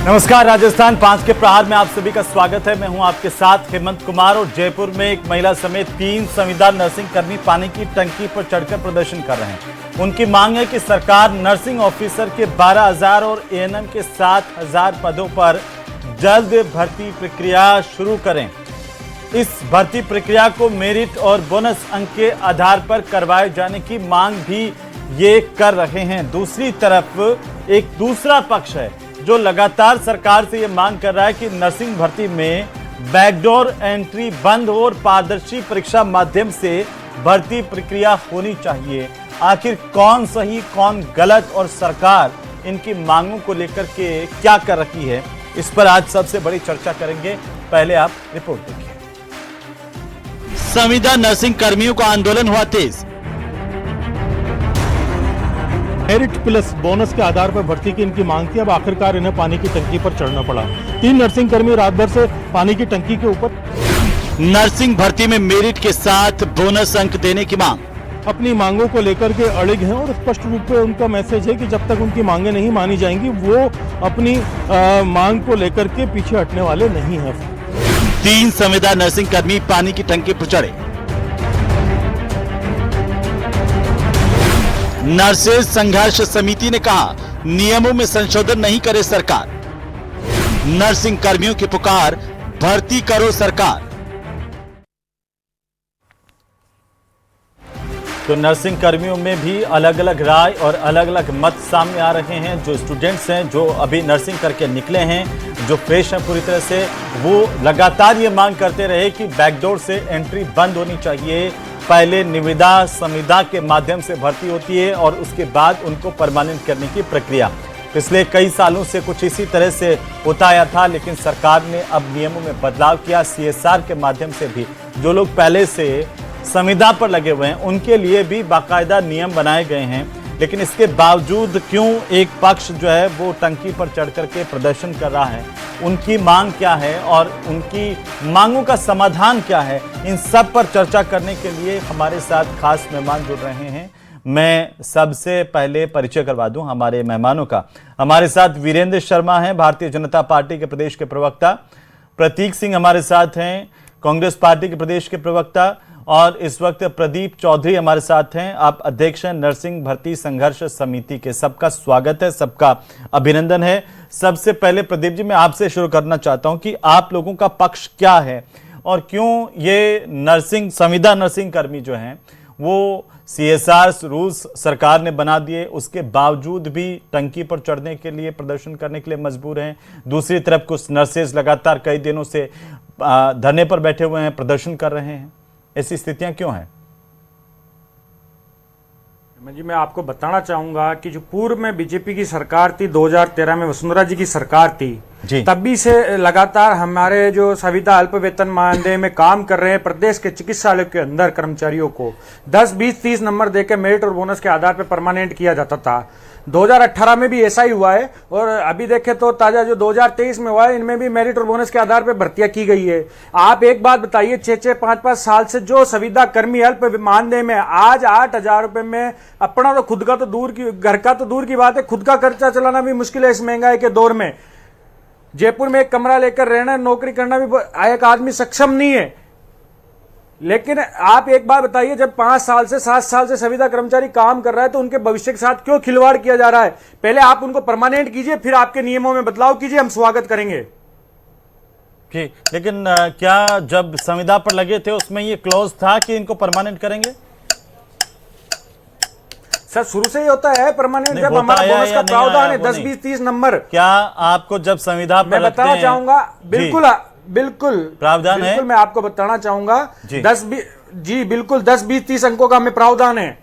नमस्कार, राजस्थान 5 के प्रहार में आप सभी का स्वागत है। मैं हूं आपके साथ हेमंत कुमार। और जयपुर में एक महिला समेत 3 संविदा नर्सिंग कर्मी पानी की टंकी पर चढ़कर प्रदर्शन कर रहे हैं। उनकी मांग है कि सरकार नर्सिंग ऑफिसर के 12,000 और एएनएम के 7,000 पदों पर जल्द भर्ती प्रक्रिया शुरू करें। इस भर्ती प्रक्रिया को मेरिट और बोनस अंक के आधार पर करवाए जाने की मांग भी ये कर रहे हैं। दूसरी तरफ एक दूसरा पक्ष है जो लगातार सरकार से ये मांग कर रहा है कि नर्सिंग भर्ती में बैकडोर एंट्री बंद हो और पारदर्शी परीक्षा माध्यम से भर्ती प्रक्रिया होनी चाहिए। आखिर कौन सही कौन गलत और सरकार इनकी मांगों को लेकर के क्या कर रही है, इस पर आज सबसे बड़ी चर्चा करेंगे। पहले आप रिपोर्ट देखिए। संविदा नर्सिंग कर्मियों का आंदोलन हुआ तेज। मेरिट प्लस बोनस के आधार पर भर्ती की इनकी मांग थी। अब आखिरकार इन्हें पानी की टंकी पर चढ़ना पड़ा। 3 नर्सिंग कर्मी रात भर से पानी की टंकी के ऊपर। नर्सिंग भर्ती में मेरिट के साथ बोनस अंक देने की मांग। अपनी मांगों को लेकर के अड़िग हैं और स्पष्ट रूप से उनका मैसेज है कि जब तक उनकी मांगें नहीं मानी जाएंगी वो अपनी मांग को लेकर के पीछे हटने वाले नहीं हैं। 3 संविदा नर्सिंग कर्मी पानी की टंकी पर चढ़े। नर्सेज संघर्ष समिति ने कहा, नियमों में संशोधन नहीं करे सरकार। नर्सिंग कर्मियों की पुकार, भर्ती करो सरकार। तो नर्सिंग कर्मियों में भी अलग अलग राय और अलग अलग मत सामने आ रहे हैं। जो स्टूडेंट्स हैं, जो अभी नर्सिंग करके निकले हैं, जो फ्रेश हैं पूरी तरह से, वो लगातार ये मांग करते रहे कि बैकडोर से एंट्री बंद होनी चाहिए। पहले निविदा संविदा के माध्यम से भर्ती होती है और उसके बाद उनको परमानेंट करने की प्रक्रिया पिछले कई सालों से कुछ इसी तरह से होता आया था। लेकिन सरकार ने अब नियमों में बदलाव किया। सीएसआर के माध्यम से भी जो लोग पहले से संविदा पर लगे हुए हैं उनके लिए भी बाकायदा नियम बनाए गए हैं। लेकिन इसके बावजूद क्यों एक पक्ष जो है वो टंकी पर चढ़ करके प्रदर्शन कर रहा है, उनकी मांग क्या है और उनकी मांगों का समाधान क्या है, इन सब पर चर्चा करने के लिए हमारे साथ खास मेहमान जुड़ रहे हैं। मैं सबसे पहले परिचय करवा दूं हमारे मेहमानों का। हमारे साथ वीरेंद्र शर्मा हैं, भारतीय जनता पार्टी के प्रदेश के प्रवक्ता। प्रतीक सिंह हमारे साथ हैं, कांग्रेस पार्टी के प्रदेश के प्रवक्ता। और इस वक्त प्रदीप चौधरी हमारे साथ हैं, आप अध्यक्ष हैं नर्सिंग भर्ती संघर्ष समिति के। सबका स्वागत है, सबका अभिनंदन है। सबसे पहले प्रदीप जी, मैं आपसे शुरू करना चाहता हूं कि आप लोगों का पक्ष क्या है और क्यों ये नर्सिंग संविदा नर्सिंग कर्मी जो हैं वो सीएसआर रूल्स सरकार ने बना दिए, उसके बावजूद भी टंकी पर चढ़ने के लिए प्रदर्शन करने के लिए मजबूर हैं। दूसरी तरफ कुछ नर्सेज लगातार कई दिनों से धरने पर बैठे हुए हैं, प्रदर्शन कर रहे हैं। ऐसी स्थितियां क्यों हैं? जी, मैं आपको बताना चाहूंगा कि जो पूर्व में बीजेपी की सरकार थी, 2013 में वसुंधरा जी की सरकार थी, तभी से लगातार हमारे जो संविदा अल्प वेतन मानदेय में काम कर रहे हैं प्रदेश के चिकित्सालय के अंदर कर्मचारियों को 10, 20, 30 नंबर देकर मेरिट और बोनस के आधार पर परमानेंट किया जाता था। 2018 में भी ऐसा ही हुआ है और अभी देखें तो ताजा जो 2023 में हुआ है, इनमें भी मेरिट और बोनस के आधार पर भर्तियां की गई है। आप एक बात बताइए, 6-6, 5-5 साल से जो संविदा कर्मी अल्प मानदेय में आज 8,000 रुपए में अपना तो खुद का तो दूर की, घर का तो दूर की बात है, खुद का खर्चा चलाना भी मुश्किल है इस महंगाई के दौर में। जयपुर में एक कमरा लेकर रहना, नौकरी करना भी एक आदमी सक्षम नहीं है। लेकिन आप एक बात बताइए, जब 5 साल से 7 साल से संविदा कर्मचारी काम कर रहा है तो उनके भविष्य के साथ क्यों खिलवाड़ किया जा रहा है? पहले आप उनको परमानेंट कीजिए, फिर आपके नियमों में बदलाव कीजिए, हम स्वागत करेंगे। लेकिन क्या जब संविदा पर लगे थे उसमें ये क्लॉज था कि इनको परमानेंट करेंगे? सर, शुरू से ही होता है परमानेंट, जब हमारा बोनस का प्रावधान है 10, 20, 30 नंबर। क्या आपको जब संविदा पर मैं बताना चाहूंगा, बिल्कुल प्रावधान है। मैं आपको बताना चाहूंगा 10, 20, 30 अंकों का हमें प्रावधान है।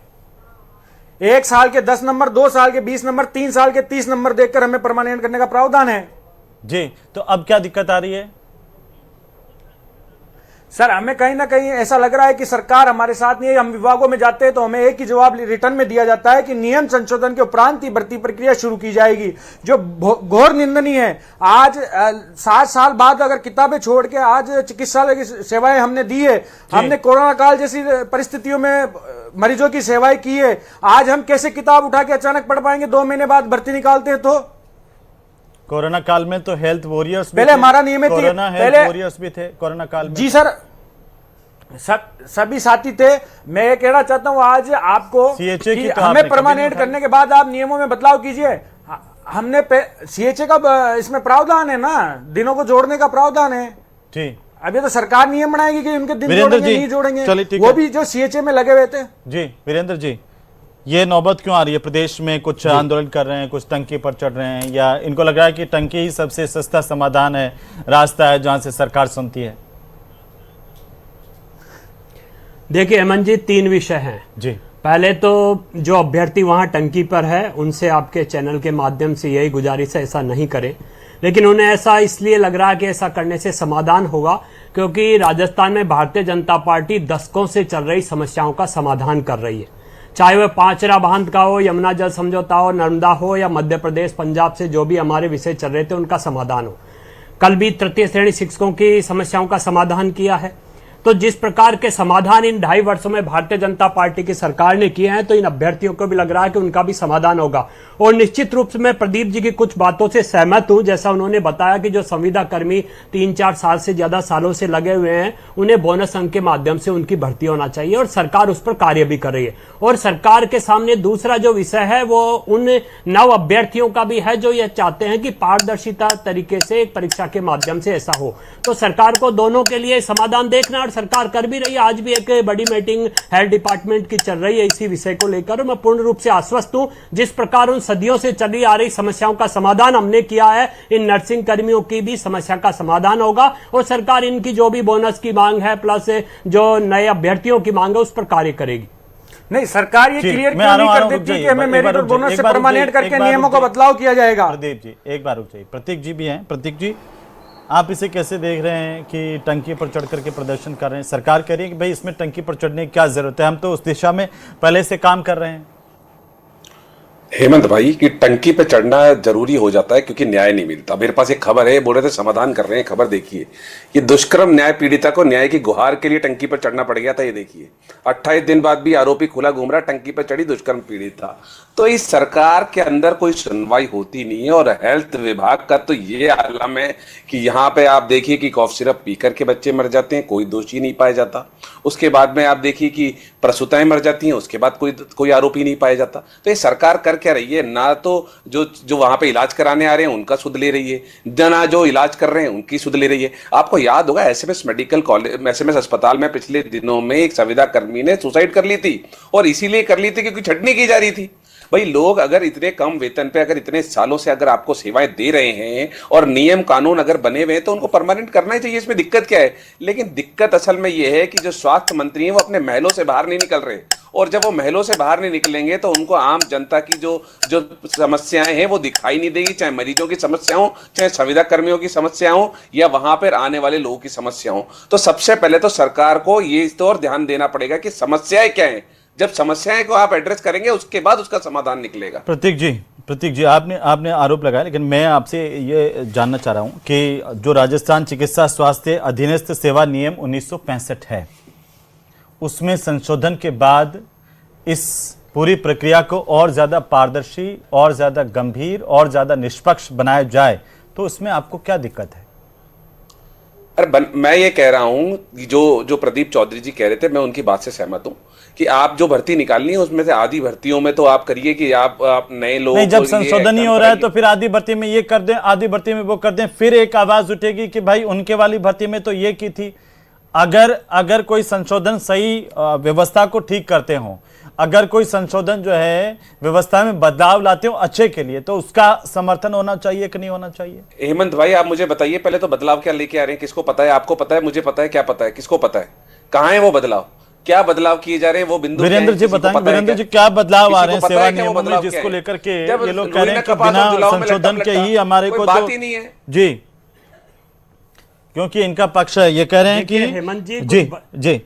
1 साल के 10 नंबर, 2 साल के 20 नंबर, 3 साल के 30 नंबर देकर हमें परमानेंट करने का प्रावधान है। जी, तो अब क्या दिक्कत आ रही है? सर, हमें कहीं ना कहीं ऐसा लग रहा है कि सरकार हमारे साथ नहीं है। हम विभागों में जाते हैं तो हमें एक ही जवाब रिटर्न में दिया जाता है कि नियम संशोधन के उपरांत ही भर्ती प्रक्रिया शुरू की जाएगी, जो घोर निंदनीय है। आज 7 साल बाद अगर किताबें छोड़ के आज चिकित्सालय की सेवाएं हमने दी है, हमने कोरोना काल जैसी परिस्थितियों में मरीजों की सेवाएं की है, आज हम कैसे किताब उठा के अचानक पढ़ पाएंगे? 2 महीने बाद भर्ती निकालते हैं तो कोरोना काल में तो हेल्थ वॉरियर्स पहले हमारा नियमित कोरोना हेल्थ वॉरियर्स भी थे कोरोना काल में। जी सर, सभी साथी थे। मैं ये कहना चाहता हूं आज आपको CHA कि की तो हमें आपने परमानेंट कभी नहीं करने के बाद आप नियमों में बदलाव कीजिए। हमने CHA का इसमें प्रावधान है ना, दिनों को जोड़ने का प्रावधान है। जी, अभी तो सरकार नियम बनाएगी कि उनके दिन वीरेंद्र जोड़ेंगे जी, नहीं जोड़ेंगे, चलिए ठीक वो है। भी जो CHA में लगे हुए थे। जी वीरेंद्र जी, ये नौबत क्यों आ रही है? प्रदेश में कुछ आंदोलन कर रहे हैं, कुछ टंकी पर चढ़ रहे हैं, या इनको लग रहा है कि टंकी ही सबसे सस्ता समाधान है, रास्ता है जहां से सरकार सुनती है? देखिए हेमंत जी, 3 विषय हैं जी। पहले तो जो अभ्यर्थी वहां टंकी पर है उनसे आपके चैनल के माध्यम से यही गुजारिश है, ऐसा नहीं करें। लेकिन उन्हें ऐसा इसलिए लग रहा है कि ऐसा करने से समाधान होगा क्योंकि राजस्थान में भारतीय जनता पार्टी दशकों से चल रही समस्याओं का समाधान कर रही है, चाहे वह पांचरा बांध का हो, यमुना जल समझौता हो, नर्मदा हो, या मध्य प्रदेश पंजाब से जो भी हमारे विषय चल रहे थे उनका समाधान हो। कल भी तृतीय श्रेणी शिक्षकों की समस्याओं का समाधान किया है। तो जिस प्रकार के समाधान इन 2.5 वर्षों में भारतीय जनता पार्टी की सरकार ने किए हैं, तो इन अभ्यर्थियों को भी लग रहा है कि उनका भी समाधान होगा। और निश्चित रूप से मैं प्रदीप जी की कुछ बातों से सहमत हूं। जैसा उन्होंने बताया कि जो संविदा कर्मी 3-4 साल से ज्यादा सालों से लगे हुए हैं, उन्हें बोनस अंक के माध्यम से उनकी भर्ती होना चाहिए, और सरकार उस पर कार्य भी कर रही है। और सरकार के सामने दूसरा जो विषय है वो उन नव अभ्यर्थियों का भी है जो ये चाहते हैं कि पारदर्शिता तरीके से एक परीक्षा के माध्यम से ऐसा हो। तो सरकार को दोनों के लिए समाधान देखना, और सरकार कर भी रही है। आज भी एक बड़ी मीटिंग हेल्थ डिपार्टमेंट की चल रही है इसी विषय को लेकर, और मैं पूर्ण रूप से आश्वस्त हूं। जिस प्रकार उन सदियों से चली आ रही समस्याओं का समाधान हमने किया है, इन नर्सिंग कर्मियों की भी समस्या का समाधान होगा, और सरकार इनकी जो भी बोनस की मांग है प्लस जो नए अभ्यर्थियों की मांग है उस पर कार्य करेगी। नहीं, सरकार ये क्लियर क्यों नहीं कर देती कि हमें मेरिट और बोनस से परमानेंट करके नियमों का बदलाव किया जाएगा? प्रदीप जी एक बार रुक जाइए, प्रतीक जी भी हैं। प्रतीक जी, आप इसे कैसे देख रहे हैं कि टंकी पर चढ़ करके प्रदर्शन कर रहे हैं? सरकार कह रही है कि भाई इसमें टंकी पर चढ़ने की क्या जरूरत है, हम तो उस दिशा में पहले से काम कर रहे हैं। हेमंत भाई कि टंकी पे चढ़ना जरूरी हो जाता है क्योंकि न्याय नहीं मिलता। मेरे पास एक खबर है, बोल रहे थे समाधान कर रहे हैं, खबर देखिए। ये दुष्कर्म न्याय पीड़िता को न्याय की गुहार के लिए टंकी पर चढ़ना पड़ गया था। ये देखिए 28 दिन बाद भी आरोपी खुला घूम रहा, टंकी पर चढ़ी दुष्कर्म पीड़िता। तो इस सरकार के अंदर कोई सुनवाई होती नहीं है। और हेल्थ विभाग का तो ये आलम है कि यहाँ पे आप देखिए कि कॉफ सिरप पी करके बच्चे मर जाते हैं, कोई दोषी नहीं पाया जाता। उसके बाद में आप देखिए कि प्रसूताएं मर जाती हैं, उसके बाद कोई आरोपी नहीं पाया जाता। तो ये सरकार कर क्या रही है? ना तो जो वहां पे इलाज कराने आ रहे हैं उनका सुध ले रही है, ना जो इलाज कर रहे हैं उनकी सुध ले रही है। आपको याद होगा एसएमएस मेडिकल कॉलेज, एसएमएस अस्पताल में पिछले दिनों में एक संविदा कर्मी ने सुसाइड कर ली थी, और इसीलिए कर ली थी क्योंकि छटनी की जा रही थी। भाई लोग अगर इतने कम वेतन पे अगर इतने सालों से अगर आपको सेवाएं दे रहे हैं और नियम कानून अगर बने हुए हैं तो उनको परमानेंट करना ही चाहिए। इसमें दिक्कत क्या है? लेकिन दिक्कत असल में यह है कि जो स्वास्थ्य मंत्री हैं वो अपने महलों से बाहर नहीं निकल रहे, और जब वो महलों से बाहर नहीं निकलेंगे तो उनको आम जनता की जो समस्याएं हैं वो दिखाई नहीं देगी, चाहे मरीजों की समस्या हो, चाहे संविदा कर्मियों की समस्या हो, या वहां पर आने वाले लोगों की समस्या हो। तो सबसे पहले तो सरकार को ये इस और ध्यान देना पड़ेगा कि समस्याएं क्या है। जब समस्याएं को आप एड्रेस करेंगे उसके बाद उसका समाधान निकलेगा। प्रतीक जी आपने आरोप लगाया, लेकिन मैं आपसे ये जानना चाह रहा हूं कि जो राजस्थान चिकित्सा स्वास्थ्य अधीनस्थ सेवा नियम 1965 है, उसमें संशोधन के बाद इस पूरी प्रक्रिया को और ज्यादा पारदर्शी, और ज्यादा गंभीर, और ज्यादा निष्पक्ष बनाया जाए, तो उसमें आपको क्या दिक्कत है? अरे मैं ये कह रहा हूं, जो प्रदीप चौधरी जी कह रहे थे, मैं उनकी बात से सहमत हूं कि आप जो भर्ती निकालनी है उसमें से आधी भर्तियों में तो आप करिए कि आप नए लोग नहीं, जब संशोधन ही हो रहा है तो फिर आधी भर्ती में ये कर दें, आधी भर्ती में वो कर दें, फिर एक आवाज उठेगी कि भाई उनके वाली भर्ती में तो ये की थी। अगर कोई संशोधन सही व्यवस्था को ठीक करते हो, अगर कोई संशोधन जो है व्यवस्था में बदलाव लाते हो अच्छे के लिए, तो उसका समर्थन होना चाहिए कि नहीं होना चाहिए? हेमंत भाई आप मुझे बताइए पहले तो बदलाव क्या लेके आ रहे हैं, किसको पता है? आपको पता है, मुझे पता है, क्या पता है, किसको पता है? कहाँ है वो बदलाव? क्या बदलाव किए जा रहे हैं? वो बिंदु वीरेंद्र जी बताएं, वीरेंद्र जी क्या बदलाव आ रहे हैं सेवा नियमों में, जिसको लेकर के ये लोग कह रहे हैं कि बिना संशोधन के ही हमारे को बात ही नहीं है जी, क्योंकि इनका पक्ष है, ये कह रहे हैं कि हेमंत जी जी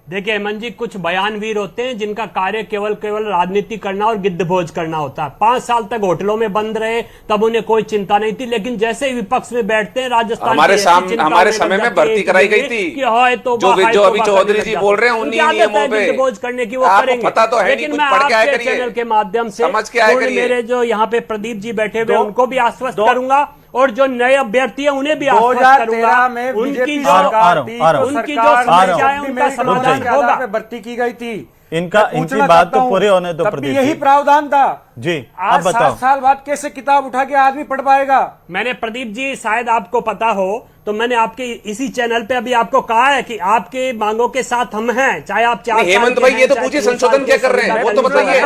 देखिए हेमंत जी, कुछ बयानवीर होते हैं जिनका कार्य केवल राजनीति करना और गिद्धभोज करना होता है। 5 साल तक होटलों में बंद रहे, तब उन्हें कोई चिंता नहीं थी, लेकिन जैसे ही विपक्ष में बैठते हैं राजस्थान हमारे समय में भर्ती कराई गई थी कि हाँ तो जो अभी चौधरी जी बोल रहे हैं उन्हीं नियमों पे गिद्धभोज करने की वो करेंगे। पता तो है, लेकिन मैं आपके चैनल के माध्यम से मेरे जो यहाँ पे प्रदीप जी बैठे हुए उनको भी आश्वस्त करूंगा और जो नए अभ्यर्थी है उन्हें भी आश्वस्त करूंगा, उनकी जो समस्या है उनका समाधान होगा। भर्ती की गई थी, इनकी बात तो पूरी होने दो प्रदीप, यही प्रावधान था जी। आज आप बताओ 7 साल बाद कैसे किताब उठा के आदमी पढ़ पाएगा। मैंने प्रदीप जी, शायद आपको पता हो तो मैंने आपके इसी चैनल पे अभी आपको कहा है कि आपके मांगों के साथ हम हैं, चाहे आप 4 हेमंत भाई ये तो पूछिए संशोधन क्या कर रहे हैं वो तो बताइए।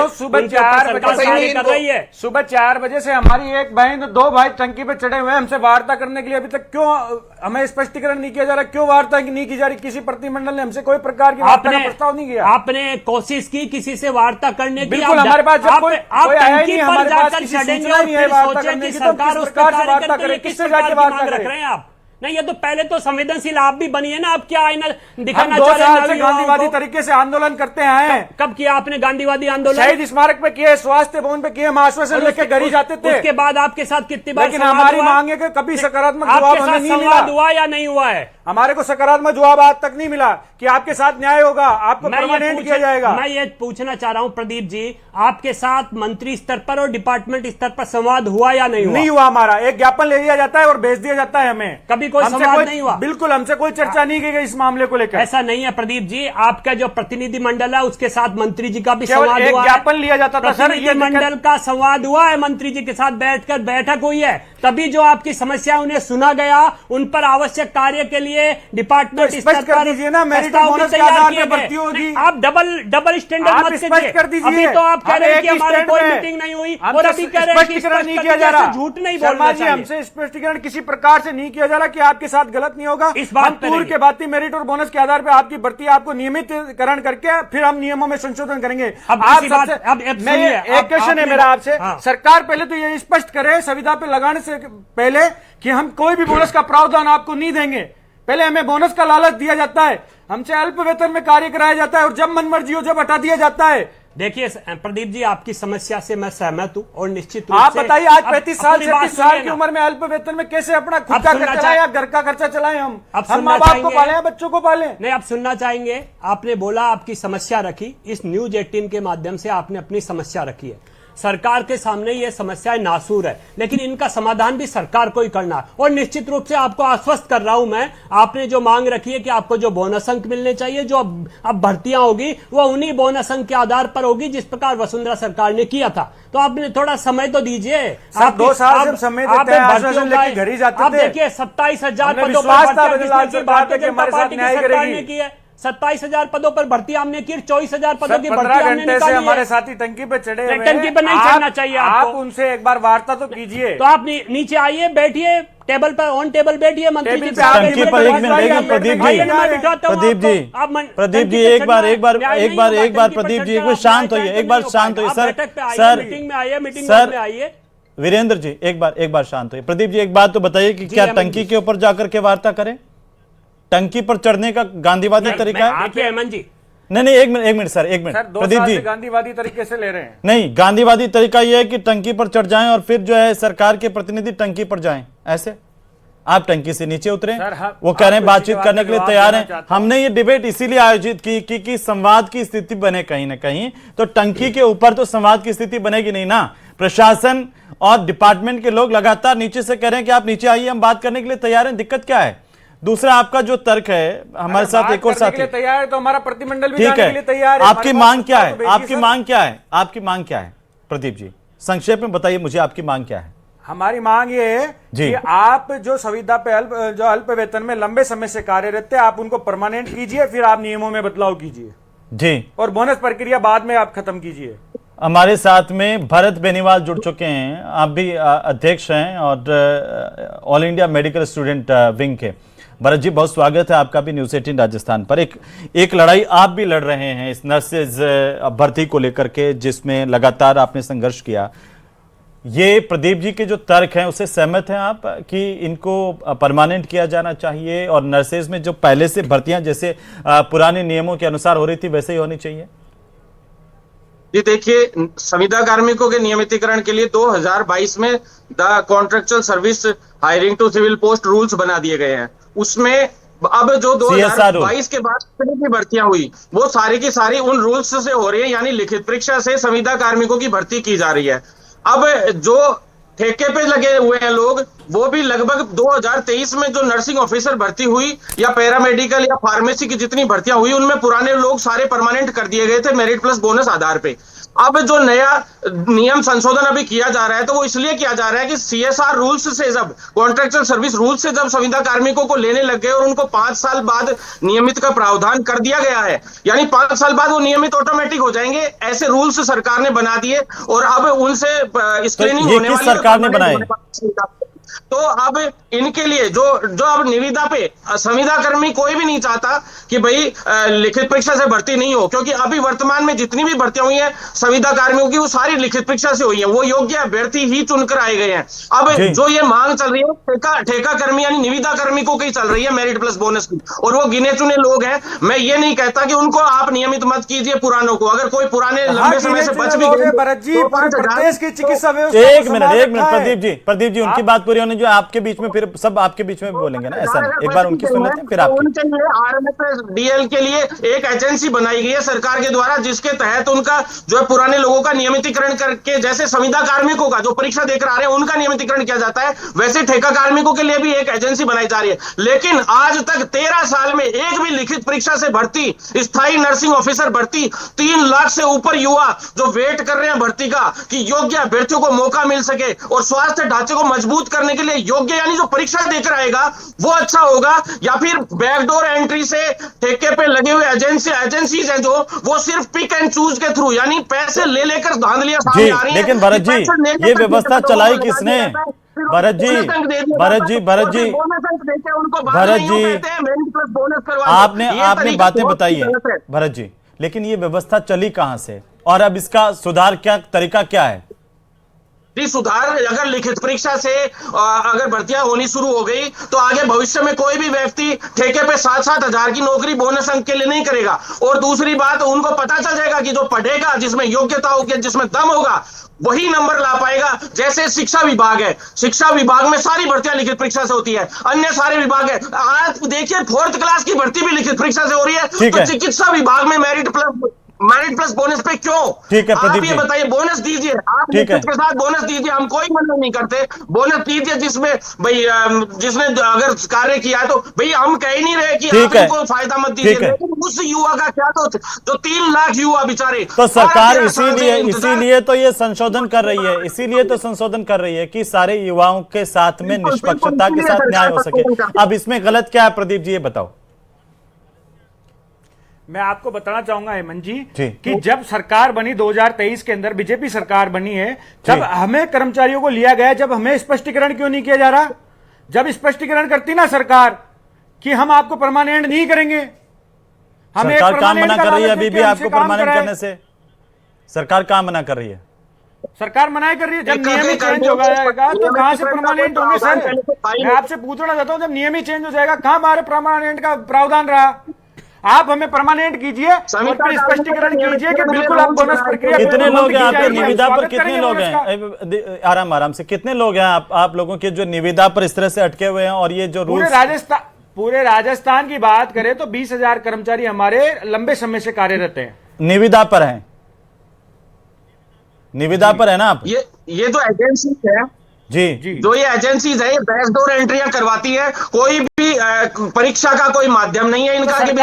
सुबह 4 बजे से हमारी एक बहन 2 भाई टंकी पे चढ़े हुए हैं हमसे वार्ता करने के लिए। अभी तक क्यों हमें स्पष्टीकरण नहीं किया जा रहा, क्यों वार्ता नहीं की जा रही? किसी प्रतिनिधिमंडल ने हमसे कोई प्रकार की वार्ता का प्रस्ताव नहीं किया। आपने कोशिश की किसी से वार्ता करने की? बिल्कुल, हमारे पास जब कोई आया ही नहीं, हमारे पास किसी सूचना नहीं है वार्ता करने की, तो किस प्रकार से वार्ता करें, किससे जाके वार्ता करें? आप नहीं, ये तो पहले तो संवेदनशील आप भी बनिए ना। आप क्या आईना दिखाना चाह रहे हैं? गांधीवादी तरीके से आंदोलन करते हैं। कब किया आपने गांधीवादी आंदोलन? शहीद स्मारक पे किए, स्वास्थ्य भवन पे किए, हम आश्वासन लेके घर ही जाते थे। उसके बाद आपके साथ कितनी बार लेकिन हमारी मांगे के कभी सकारात्मक जवाब हमें नहीं मिला। हुआ या नहीं हुआ है? हमारे को सकारात्मक जवाब आज तक नहीं मिला कि आपके साथ न्याय होगा, आपको परमानेंट किया जाएगा। मैं ये पूछना चाह रहा हूं प्रदीप जी, आपके साथ मंत्री स्तर पर और डिपार्टमेंट स्तर पर संवाद हुआ या नहीं हुआ? नहीं हुआ। हमारा एक ज्ञापन ले लिया जाता है और भेज दिया जाता है हमें। कभी कोई संवाद नहीं हुआ? बिल्कुल, हमसे कोई चर्चा नहीं की गई इस मामले को लेकर। ऐसा नहीं है प्रदीप जी, आपका जो प्रतिनिधि मंडल है उसके साथ मंत्री जी का भी संवाद हुआ है। ज्ञापन लिया जाता था सर, प्रतिनिधि मंडल का संवाद हुआ है, मंत्री जी के साथ बैठकर बैठक हुई है, तभी जो आपकी समस्या उन्हें सुना गया, उन पर आवश्यक कार्य के लिए डिपार्टमेंट स्तर पर दीजिए ना, मेरिट बोनस के आधार पर भर्ती होगी। आप डबल स्टैंडर्ड मत स्पष्ट कर दीजिए। अभी तो आप कह रहे हैं कि हमारी कोई मीटिंग नहीं हुई और अभी कह रहे हैं कि स्पष्टीकरण नहीं किया जा रहा। झूठ नहीं बोलना चाहिए। हमसे स्पष्टीकरण किसी प्रकार से नहीं किया जा रहा कि आपके साथ गलत नहीं होगा। इस बात पूर्व के बात मेरिट और बोनस के आधार पर आपकी भर्ती आपको नियमितकरण करके फिर हम नियमों में संशोधन करेंगे। एक क्वेश्चन है मेरा आपसे, सरकार पहले तो ये स्पष्ट करे संविदा पे लगाने से पहले कि हम कोई भी बोनस का प्रावधान आपको नहीं देंगे। पहले हमें बोनस का लालच दिया जाता है, हमसे अल्प वेतन में कार्य कराया जाता है और जब मन मर्जी हो जब हटा दिया जाता है। देखिए प्रदीप जी, आपकी समस्या से मैं सहमत हूं और निश्चित रूप से आप बताइए आज 35 साल 36 साल की उम्र में अल्प वेतन में कैसे अपना खुद का खर्चा चलाएं या घर का खर्चा चलाएं? हम माँ बाप को पाले, बच्चों को पाले। नहीं, आप सुनना चाहेंगे? आपने बोला आपकी समस्या रखी, इस न्यूज 18 के माध्यम से आपने अपनी समस्या रखी है। सरकार के सामने ये समस्याएं नासूर है, लेकिन इनका समाधान भी सरकार को ही करना है। और निश्चित रूप से आपको आश्वस्त कर रहा हूं मैं, आपने जो मांग रखी है कि आपको जो बोनस अंक मिलने चाहिए, जो अब भर्तियां होगी वो उन्हीं बोनस अंक के आधार पर होगी जिस प्रकार वसुंधरा सरकार ने किया था। तो आपने थोड़ा समय तो दीजिए। आप 2 साल से समय देते हैं, आश्वासन लेके घर ही जाते थे। आप देखिए 27,000 पदों पर भारतीय जनता पार्टी की सरकार ने की है। 27,000 पदों पर भर्ती हमने की, 24,000 पदों की भर्ती हमने निकाली है। हमारे साथी टंकी पे चढ़े हुए हैं। टंकी पर नहीं चढ़ना चाहिए आपको। आप उनसे एक बार वार्ता तो कीजिए। तो आप नीचे आइए, बैठिए टेबल पर, ऑन टेबल बैठिए, मंत्री जी टंकी पर। एक मिनट प्रदीप जी एक बार प्रदीप जी एक बार शांत होइए, एक बार शांत होइए सर। मीटिंग में आइए, मीटिंग में आइए। वीरेंद्र जी एक बार शांत होइए। प्रदीप जी एक बात तो बताइए कि क्या टंकी के ऊपर जाकर के वार्ता करें? टंकी पर चढ़ने का गांधीवादी तरीका है? हेमंत जी नहीं एक मिनट सर, एक मिनट प्रदीप जी, गांधीवादी तरीके से ले रहे हैं। नहीं, गांधीवादी तरीका यह है कि टंकी पर चढ़ जाएं और फिर जो है सरकार के प्रतिनिधि टंकी पर जाएं। ऐसे आप टंकी से नीचे उतरे, वो कह रहे हैं बातचीत करने के लिए तैयार हैं। हमने ये डिबेट इसीलिए आयोजित की कि संवाद की स्थिति बने कहीं ना कहीं। तो टंकी के ऊपर तो संवाद की स्थिति बनेगी नहीं ना। प्रशासन और डिपार्टमेंट के लोग लगातार नीचे से कह रहे हैं कि आप नीचे आइए, हम बात करने के लिए तैयार हैं। दिक्कत क्या है? दूसरा आपका जो तर्क है, हमारे साथ एक और साथी तैयार है तो हमारा प्रतिमंडल भी ठीक जाने के लिए तैयार है। आपकी मांग क्या है? आपकी मांग क्या है? आपकी मांग क्या है प्रदीप जी? संक्षेप में बताइए मुझे, आपकी मांग क्या है? हमारी मांग ये है कि आप जो संविदा पे अल्प वेतन में लंबे समय से कार्यरत थे, आप उनको परमानेंट कीजिए, फिर आप नियमों में बदलाव कीजिए जी, और बोनस प्रक्रिया बाद में आप खत्म कीजिए। हमारे साथ में भरत बेनीवाल जुड़ चुके हैं, आप भी अध्यक्ष हैं और all India medical student wing के। भरत जी बहुत स्वागत है आपका भी न्यूज़ 18 राजस्थान पर। एक लड़ाई आप भी लड़ रहे हैं इस नर्सेज भर्ती को लेकर के, जिसमें लगातार आपने संघर्ष किया। ये प्रदीप जी के जो तर्क हैं उससे सहमत हैं आप कि इनको परमानेंट किया जाना चाहिए और नर्सेज में जो पहले से भर्तियां जैसे पुराने नियमों के अनुसार हो रही थी वैसे ही होनी चाहिए? जी देखिए, संविदा कार्मिकों के नियमितीकरण के लिए 2022 में the contractual service hiring to civil post rules बना दिए गए हैं। उसमें अब जो 2022 के बाद की भर्तियां हुई वो सारी की सारी उन रूल्स से हो रही है, यानी लिखित परीक्षा से संविदा कार्मिकों की भर्ती की जा रही है। अब जो ठेके पे लगे हुए हैं लोग, वो भी लगभग 2023 में जो नर्सिंग ऑफिसर भर्ती हुई या पैरामेडिकल या फार्मेसी की जितनी भर्तियां हुई उनमें पुराने लोग सारे परमानेंट कर दिए गए थे मेरिट प्लस बोनस आधार पे। अब जो नया नियम संशोधन अभी किया जा रहा है तो वो इसलिए किया जा रहा है कि CSR रूल्स से, जब कॉन्ट्रेक्चुअल सर्विस रूल्स से जब संविदा कार्मिकों को लेने लग गए और उनको 5 साल बाद नियमित का प्रावधान कर दिया गया है, यानी 5 साल बाद वो नियमित ऑटोमेटिक हो जाएंगे, ऐसे रूल्स सरकार ने बना दिए और अब उनसे स्क्रीनिंग होने वाली है। सरकार ने बनाए तो अब इनके लिए जो अब निविदा पे संविदा कर्मी कोई भी नहीं चाहता कि भाई लिखित परीक्षा से भर्ती नहीं हो, क्योंकि अभी वर्तमान में जितनी भी भर्तियां हुई हैं संविदा कार्मियों की वो सारी लिखित परीक्षा से हुई हैं, वो योग्य अभ्यर्थी ही चुनकर आए गए हैं। अब जो ये मांग चल रही है ठेका कर्मी यानी निविदा कार्मिकों की चल रही है मेरिट प्लस बोनस की, और वो गिने चुने लोग हैं। मैं ये नहीं कहता कि उनको आप नियमित मत कीजिए पुरानों को, अगर कोई पुराने लंबे समय से बच भी गए। प्रदेश की चिकित्सा व्यवस्था, एक मिनट प्रदीप जी उनकी बात पूरी होने जो आपके बीच में, फिर सब आपके बीच में बोलेंगे ना, ऐसा नहीं, एक बार उनकी सुन लेते हैं फिर आपकी। उनके लिए RMSDL के लिए एक एजेंसी बनाई गई है सरकार के द्वारा, जिसके तहत उनका जो है पुराने लोगों का नियमितीकरण करके, जैसे संविदा कार्मिकों का जो परीक्षा देकर आ रहे हैं उनका नियमितीकरण किया जाता है, वैसे ठेका कार्मिकों के लिए भी एक एजेंसी बनाई जा रही है। लेकिन आज तक 13 साल में एक भी लिखित परीक्षा से भर्ती, स्थायी नर्सिंग ऑफिसर भर्ती, 3 लाख से ऊपर युवा जो वेट कर रहे हैं भर्ती का कि योग्य अभ्यर्थियों को मौका मिल सके, और स्वास्थ्य ढांचे को मजबूत करने के लिए योग्य यानी जो परीक्षा देकर आएगा वो अच्छा होगा, या फिर बैकडोर एंट्री से ठेके पे लगे हुए एजेंसीज हैं जो वो सिर्फ पिक एंड चूज के थ्रू यानी पैसे ले लेकर धांधलियां सामने आ रही हैं। लेकिन भरत जी ये व्यवस्था चलाई किसने? भरत जी आपने बातें बताई है भरत जी, लेकिन ये व्यवस्था चली कहां से और अब इसका सुधार क्या तरीका क्या है? जी सुधार, अगर लिखित परीक्षा से अगर भर्तियां होनी शुरू हो गई तो आगे भविष्य में कोई भी व्यक्ति ठेके पे 7-7 हजार की नौकरी बोनस अंक के लिए नहीं करेगा। और दूसरी बात, उनको पता चल जाएगा कि जो पढ़ेगा, जिसमें योग्यता होगी, जिसमें दम होगा, वही नंबर ला पाएगा। जैसे शिक्षा विभाग है, शिक्षा विभाग में सारी भर्तियां लिखित परीक्षा से होती है, अन्य सारे विभाग है। आज देखिए 4th क्लास की भर्ती भी लिखित परीक्षा से हो रही है, तो चिकित्सा विभाग में मेरिट प्लस बोनस पे क्यों? ठीक है प्रदीप, आप ये बताइए, बोनस दीजिए, आप के साथ बोनस दीजिए, हम कोई मना नहीं करते, बोनस दीजिए जिसमें भाई जिसने अगर कार्य किया है तो भाई हम कह ही नहीं रहे कि आप इनको फायदा मत दीजिए, लेकिन उस युवा का क्या, तो जो 3 लाख युवा बेचारे, तो सरकार इसीलिए तो ये संशोधन कर रही है, इसीलिए तो संशोधन कर रही है कि सारे युवाओं के साथ में निष्पक्षता के साथ न्याय हो सके। अब इसमें गलत क्या है प्रदीप जी, ये बताओ। मैं आपको बताना चाहूंगा हेमंत जी कि जब सरकार बनी 2023 के अंदर, बीजेपी सरकार बनी है, तब हमें कर्मचारियों को लिया गया, जब हमें स्पष्टीकरण क्यों नहीं किया जा रहा? जब स्पष्टीकरण करती ना सरकार कि हम आपको परमानेंट नहीं करेंगे, हमें सरकार काम मना कर रही है अभी भी आपको परमानेंट करने से? सरकार काम मना कर रही है, सरकार मनाई कर रही है। जब नियम ही चेंज हो जाएगा तो कहां से परमानेंट होंगे सर? मैं आपसे पूछना चाहता हूं, जब नियम ही चेंज हो जाएगा कहां हमारे परमानेंट का प्रावधान रहा? आप हमें परमानेंट कीजिए और फिर स्पष्टीकरण कीजिए कि बिल्कुल आप बोनस प्रक्रिया। कितने लोग हैं आपके निविदा पर? कितने लोग हैं? आराम से कितने लोग हैं आप लोगों के जो निविदा पर इस तरह से अटके हुए हैं? और ये जो पूरे राजस्थान की बात करें तो 20,000 कर्मचारी हमारे लंबे समय से कार्यरत हैं, निविदा पर हैं। निविदा पर है ना आप? ये जो एजेंसी है जी, जो ये एजेंसीज है, ये बैकडोर एंट्रियां करवाती है, कोई भी परीक्षा का कोई माध्यम नहीं है इनका, कि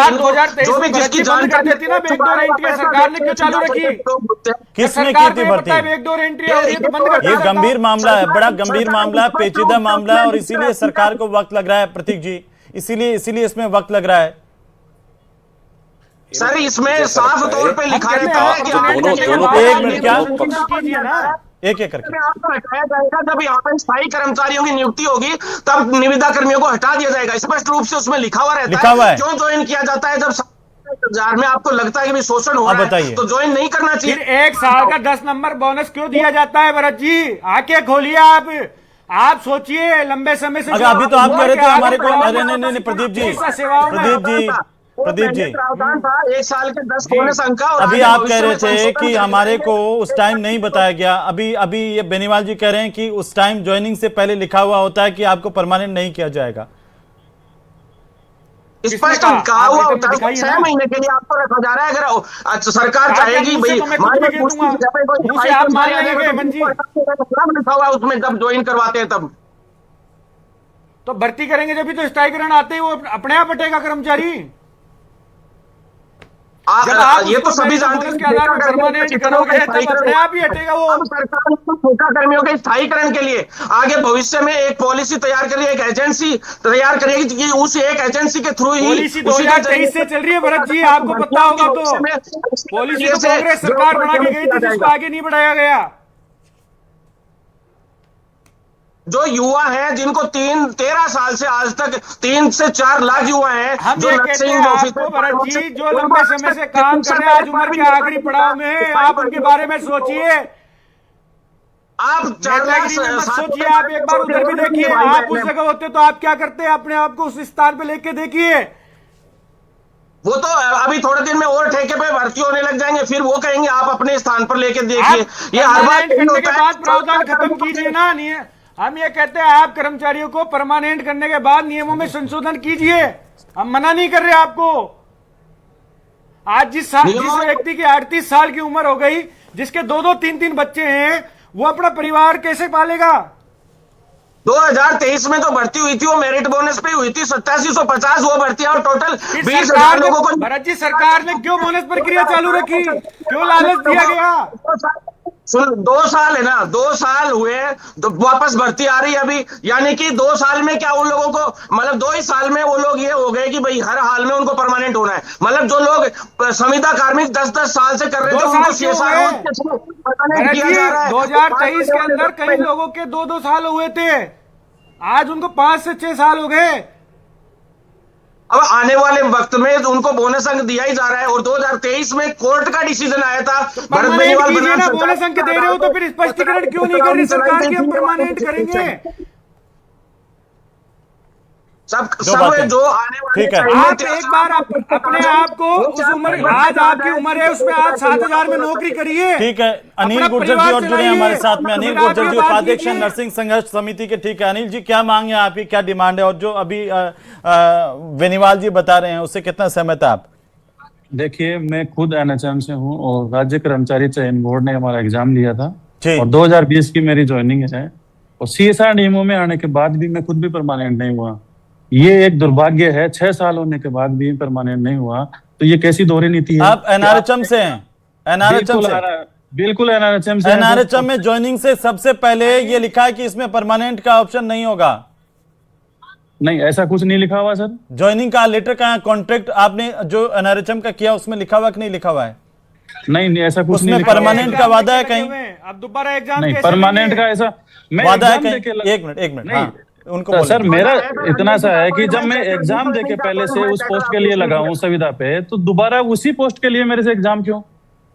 जो भी जिसकी जानकारी देती ना बैकडोर एंट्री सरकार ने क्यों चालू रखी? किसने की थी भर्ती? बैकडोर एंट्री ये गंभीर मामला है, बड़ा गंभीर मामला है, पेचीदा मामला है, और इसीलिए सरकार को वक्त लग रहा है प्रतीक जी, इसीलिए इसमें वक्त लग रहा है। सर इसमें साफ तौर पे लिखा रहता है कि एक करके आपको हटाया जाएगा, जब यहाँ पर स्थायी कर्मचारियों की नियुक्ति होगी तब निविदा कर्मियों को हटा दिया जाएगा, स्पष्ट रूप से उसमें लिखा हुआ रहता है। क्यों ज्वाइन किया जाता है? जब 2000 में आपको लगता है कि भी शोषण हो रहा है तो ज्वाइन नहीं करना चाहिए। फिर 1 साल का 10 नंबर बोनस क्यों दिया जाता है भरत जी? आके खोलिए आप सोचिए लंबे समय से। अभी तो आप कह रहे थे हमारे को, नहीं प्रदीप जी प्रावधान था 1 साल के 10 बोनस अंक। अभी आप कह रहे थे कि हमारे को उस टाइम नहीं बताया गया। अभी ये बेनीवाल जी कह रहे हैं कि उस टाइम ज्वाइनिंग से पहले लिखा हुआ होता है कि आपको परमानेंट नहीं किया जाएगा। स्पष्ट कहा हुआ होता है 6 महीने के लिए आपको रखा जा रहा है। अगर सरकार चाहेगी भाई लिखा हुआ उसमें जब ज्वाइन करवाते हैं तब तो भर्ती करेंगे, जब भी तो स्ट्राइकरण आते ही वो अपने आप हटेगा कर्मचारी। ये तो सभी जानते हैं अपने आप ही हटेगा वो। सरकार ठेका कर्मियों के स्थायीकरण के लिए आगे भविष्य में एक पॉलिसी तैयार करिए, एक एजेंसी तैयार करिएगी कि उस एक एजेंसी के थ्रू ही पॉलिसी 2023 से चल रही है भरत जी, आपको पता होगा। तो पॉलिसी तो कांग्रेस सरकार बना के गई थी, जिसको आगे नहीं बढ़ाया गया। जो युवा हैं जिनको 13 साल से आज तक 3 से 4 लाख युवा हैं हम जो ये कहते हैं आपको भरत जी, जो लंबे समय से काम कर रहे हैं, आज उम्र के आखिरी पड़ाव में है, आप उनके बारे में सोचिए। आप 4 लाख सोचिए, आप एक बार उधर भी देखिए। आप उस जगह होते तो आप क्या करते? अपने आप को उस स्थान पे लेके देखिए। वो तो अभी थोड़े दिन में और ठेके पे भर्ती होने लग जाएंगे, फिर वो कहेंगे आप अपने स्थान पर लेके देखिए। ये हर बार करने के बाद प्रावधान खत्म कीजिए ना। नहीं, हम ये कहते हैं आप कर्मचारियों को परमानेंट करने के बाद नियमों में संशोधन कीजिए। हम मना नहीं कर रहे आपको। आज जिस व्यक्ति की 38 साल की उम्र हो गई, जिसके 2-2, 3-3 बच्चे हैं, वो अपना परिवार कैसे पालेगा? 2023 में तो भर्ती हुई थी वो मेरिट बोनस पे हुई थी 8750 वो भर्ती और टोटल 20,000 लोगों को। भरत जी, सरकार ने क्यों बोनस प्रक्रिया चालू रखी? क्यों लालच दिया गया? 2 साल है ना, 2 साल हुए तो वापस भर्ती आ रही है अभी। यानी कि 2 साल में क्या उन लोगों को, मतलब 2 ही साल में वो लोग ये हो गए कि भाई हर हाल में उनको परमानेंट होना है। मतलब जो लोग संविदा कार्मिक 10-10 साल से कर रहे थे उनको 6 साल परमानेंट किया जा रहा है। 2023 के अंदर कई लोगों के 2-2 साल हुए थे, आज उनको 5 से 6 साल हो गए। अब आने वाले वक्त में उनको बोनस अंक दिया ही जा रहा है। और 2023 में कोर्ट का डिसीजन आया था भरत बेनीवाल बोनस अंक दे रहे हो तो फिर स्पष्टीकरण क्यों नहीं कर रही सरकार की? हम परमानेंट करेंगे सब जो आने वाले। ठीक है, आप एक बार अपने आप को उस उम्र, आज आपकी उम्र है उसमें आप 7,000 में नौकरी करिए। ठीक है, अनिल गुर्जर जी और जुड़े हमारे साथ में। अनिल गुर्जर जी, उपाध्यक्ष नरसिंह संघर्ष समिति के। ठीक है अनिल जी, क्या मांग है आपकी, क्या डिमांड है? और जो अभी बेनीवाल जी बता रहे हैं उससे कितना सहमत है आप? देखिए, मैं खुद एनएचएम से हूँ और राज्य कर्मचारी चयन बोर्ड ने हमारा एग्जाम लिया था और 2020 की मेरी ज्वाइनिंग है। और सीएसआर नियमों में आने के बाद भी मैं खुद भी परमानेंट नहीं हुआ। ये एक दुर्भाग्य है, 6 साल होने के बाद भी परमानेंट नहीं हुआ, तो ये कैसी दोहरी नीति है? आप एनआरएचएम से हैं? एनआरएचएम से? बिल्कुल एनआरएचएम से। एनआरएचएम में ज्वाइनिंग से सबसे पहले ये लिखा है कि इसमें परमानेंट का ऑप्शन नहीं होगा। नहीं, ऐसा कुछ नहीं लिखा हुआ सर। ज्वाइनिंग का लेटर का कॉन्ट्रैक्ट आपने जो एनआरएचएम का किया उसमें लिखा हुआ कि नहीं लिखा हुआ है? नहीं, ऐसा कुछ नहीं। उसमें परमानेंट का वादा है कहीं? अब दोबारा एग्जाम नहीं, परमानेंट का ऐसा वादा है कहीं? एक मिनट हाँ, उनको तो सर मेरा इतना सा है कि जब मैं एग्जाम देके पहले से उस पोस्ट के लिए लगा हूँ संविदा पे, तो दोबारा उसी पोस्ट के लिए मेरे से एग्जाम क्यों?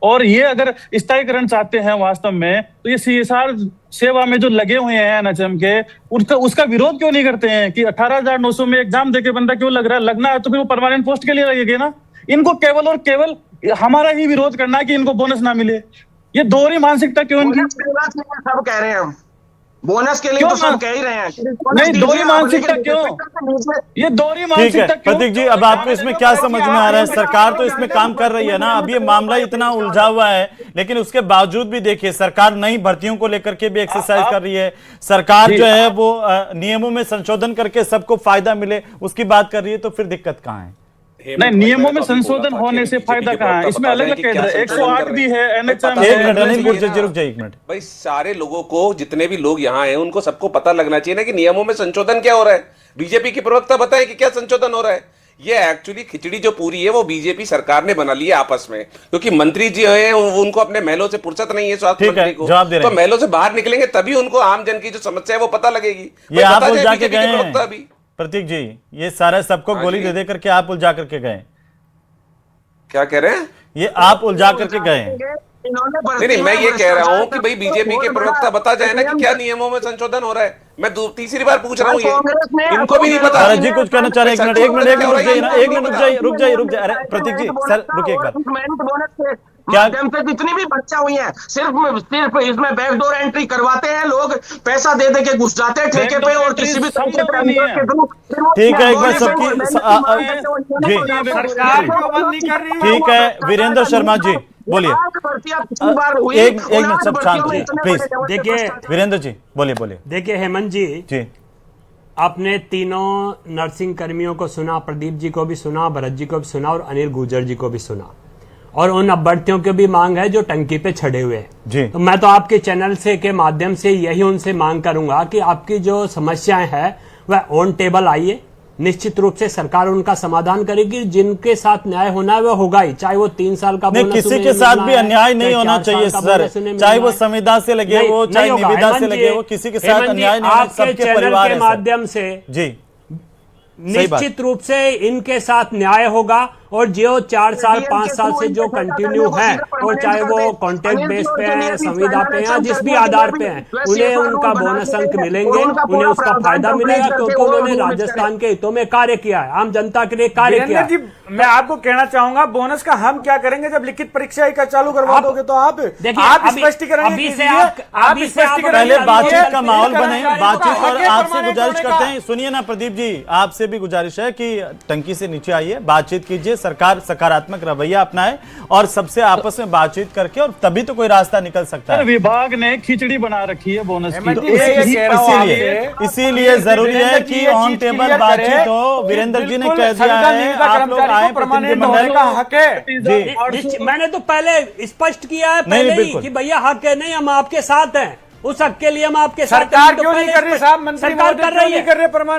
और ये अगर स्थायीकरण चाहते हैं वास्तव में, तो ये सीएसआर सेवा में जो लगे हुए हैं एनएचएम के, उसका विरोध क्यों नहीं करते हैं कि 18,900 में एग्जाम देके बंदा क्यों लग रहा है? लगना है तो फिर वो परमानेंट पोस्ट के लिए लगेगा ना। इनको केवल और केवल हमारा ही विरोध करना है कि इनको बोनस ना मिले। ये दोहरी मानसिकता क्यों इनकी? सब कह रहे हैं हम बोनस के लिए तो सब कह ही रहे हैं। नहीं, दोहरी मानसिकता क्यों? ये दोहरी मानसिकता क्यों? प्रतीक जी, अब आपको इसमें क्या समझ में आ रहा है? सरकार तो इसमें काम कर रही है ना, अब ये मामला इतना उलझा हुआ है, लेकिन उसके बावजूद भी देखिए सरकार नई भर्तियों को लेकर के भी एक्सरसाइज कर रही है। सरकार जो है वो नियमों में संशोधन करके सबको फायदा मिले उसकी बात कर रही है, तो फिर दिक्कत कहाँ है? नहीं, नियमों में संशोधन होने से फायदा कहाँ है? इसमें अलग अलग केंद्र है, 108 भी है, एनएचएम है। एक मिनट भाई, सारे लोगों को, जितने भी लोग यहाँ हैं उनको सबको पता लगना चाहिए ना कि नियमों में संशोधन क्या हो रहा है। बीजेपी की प्रवक्ता बताए कि क्या संशोधन हो रहा है। ये एक्चुअली खिचड़ी जो पूरी है वो बीजेपी सरकार ने बना ली है आपस में, क्योंकि मंत्री जी हैं उनको अपने महलों से फुर्सत नहीं है स्वास्थ्य मंत्री को, तो महलों से बाहर निकलेंगे तभी उनको आम जन की जो समस्या है वो पता लगेगी। ये आप उलझा के गए हैं प्रतीक जी, ये सारा सबको गोली दे करके आप उलझा करके गए। क्या कह रहे हैं? ये आप उलझा करके गए हैं। नहीं, मैं ये कह रहा हूँ कि भाई बीजेपी के प्रवक्ता बता जाए ना कि क्या नियमों में संशोधन हो रहा है। मैं तीसरी बार पूछ रहा हूँ, ये इनको भी नहीं पता। शरद जी कुछ कहना चाह रहे हैं? एक मिनट रुक जाइए ना, एक मिनट रुक जाइए। अरे प्रतीक जी, सर रुकिए एक बार। क्या माध्यम से जितनी भी बच्चा हुई है, सिर्फ इसमें बैकडोर एंट्री करवाते हैं लोग, पैसा दे दे के घुस जाते हैं ठेके पे और किसी भी ठीक है, एक बार सबकी जी ठीक है। वीरेंद्र शर्मा जी बोलिए। एक मिनट सब शांत जी प्लीज। देखिए वीरेंद्र जी बोलिए। देखिए हेमंत जी, आपने तीनों नर्सिंग कर्मियों को सुना, प्रदीप जी को भी सुना, भरत जी को भी सुना और अनिल गुर्जर जी को भी सुना, और उन अभ्यर्थियों की भी मांग है जो टंकी पे छड़े हुए हैं जी। तो मैं तो आपके चैनल से के माध्यम से यही उनसे मांग करूंगा कि आपकी जो समस्याएं हैं वह ऑन टेबल आइए, निश्चित रूप से सरकार उनका समाधान करेगी। जिनके साथ न्याय होना है वह होगा ही, चाहे वो 3 साल का नहीं, किसी के साथ भी अन्याय नहीं होना चाहिए सर, चाहे वो संविदा से लगे वो, चाहे निविदा से लगे वो, किसी के साथ अन्याय नहीं होना। सबके परिवार के माध्यम से जी निश्चित रूप से इनके साथ न्याय होगा, और जो 4 साल 5 साल से जो कंटिन्यू है, और चाहे वो कॉन्ट्रैक्ट बेस पे है, संविदा पे है, जिस भी आधार पे है, उन्हें उनका बोनस अंक मिलेंगे, उन्हें उसका फायदा मिलेगा, क्योंकि उन्होंने राजस्थान के हितों में कार्य किया है, आम जनता के लिए कार्य किया है। मैं आपको कहना चाहूंगा, बोनस का हम क्या करेंगे जब लिखित परीक्षा का चालू करवा दोगे तो आप स्पष्टीकरण पहले बातचीत का माहौल बने, बातचीत। और आपसे गुजारिश करते हैं, सुनिए ना प्रदीप जी, आपसे भी गुजारिश है कि टंकी से नीचे आइए, बातचीत कीजिए, सरकार सकारात्मक रवैया अपनाए और सबसे आपस में बातचीत करके, और तभी तो कोई रास्ता निकल सकता है। विभाग ने खिचड़ी बना रखी है बोनस की, इसीलिए जरूरी है कि ऑन टेबल बातचीत हो। वीरेंद्र जी ने कह दिया है, आप लोग आए, प्रतिनिधिमंडल का हक है जी। मैंने तो पहले स्पष्ट किया है पहले ही कि भैया हक है, नहीं हम आपके साथ हैं, उस हक के लिए हम आपके साथ। सरकार क्यों नहीं कर रही साहब? सरकार कर रही है।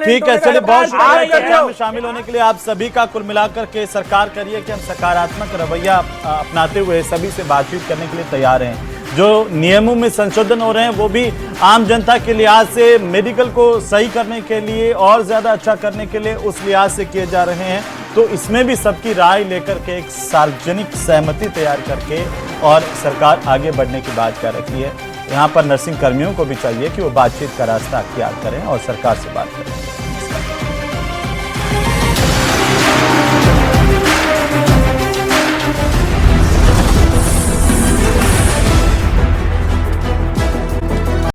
ठीक है, चलिए बहुत शुक्रिया में शामिल होने के लिए आप सभी का। कुल मिलाकर के सरकार करिए कि हम सकारात्मक रवैया अपनाते हुए सभी से बातचीत करने के लिए तैयार हैं। जो नियमों में संशोधन हो रहे हैं वो भी आम जनता के लिहाज से, मेडिकल को सही करने के लिए और ज्यादा अच्छा करने के लिए उस लिहाज से किए जा रहे हैं। तो इसमें भी सबकी राय लेकर के एक सार्वजनिक सहमति तैयार करके और सरकार आगे बढ़ने की बात कर रही है। यहाँ पर नर्सिंग कर्मियों को भी चाहिए कि वो बातचीत का रास्ता अख्तियार करें और सरकार से बात करें।